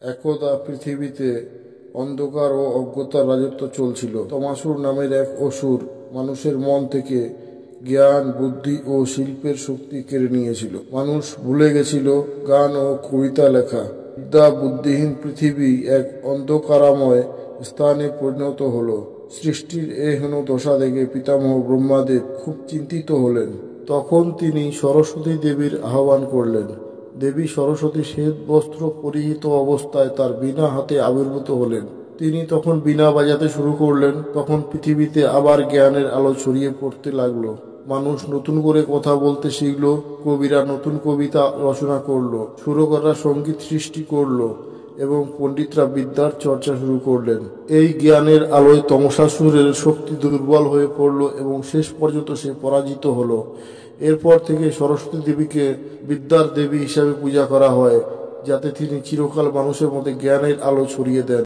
একদা পৃথিবীতে অন্ধকার ও অজ্ঞতার রাজত্ব চলছিল। তমাসুর নামের এক অসুর মানুষের মন থেকে জ্ঞান, বুদ্ধি ও শিল্পের শক্তি কেড়ে নিয়েছিল। মানুষ ভুলে গেছিল গান ও কবিতা লেখা। বিদ্যা বুদ্ধিহীন পৃথিবী এক অন্ধকারাময় স্থানে পরিণত হলো। সৃষ্টির এই হেন দশা দেখে পিতামহ ব্রহ্মাদেব খুব চিন্তিত হলেন। তখন তিনি সরস্বতী দেবীর আহ্বান করলেন। দেবী সরস্বতী শ্বেত বস্ত্র পরিহিত অবস্থায় তার বীণা হাতে আবির্ভূত হলেন। তিনি তখন বীণা বাজাতে শুরু করলেন। তখন পৃথিবীতে আবার জ্ঞানের আলো ছড়িয়ে পড়তে লাগলো। মানুষ নতুন করে কথা বলতে শিখল, কবিরা নতুন কবিতা রচনা করলো, সুরকাররা সঙ্গীত সৃষ্টি করলো এবং পণ্ডিতরা বিদ্যার চর্চা শুরু করলেন। এই জ্ঞানের আলোয় তমসাসুরের শক্তি দুর্বল হয়ে পড়ল এবং শেষ পর্যন্ত সে পরাজিত হলো। এরপর থেকে সরস্বতী দেবীকে বিদ্যার দেবী হিসাবে পূজা করা হয়, যাতে তিনি চিরকাল মানুষের মধ্যে জ্ঞানের আলো ছড়িয়ে দেন।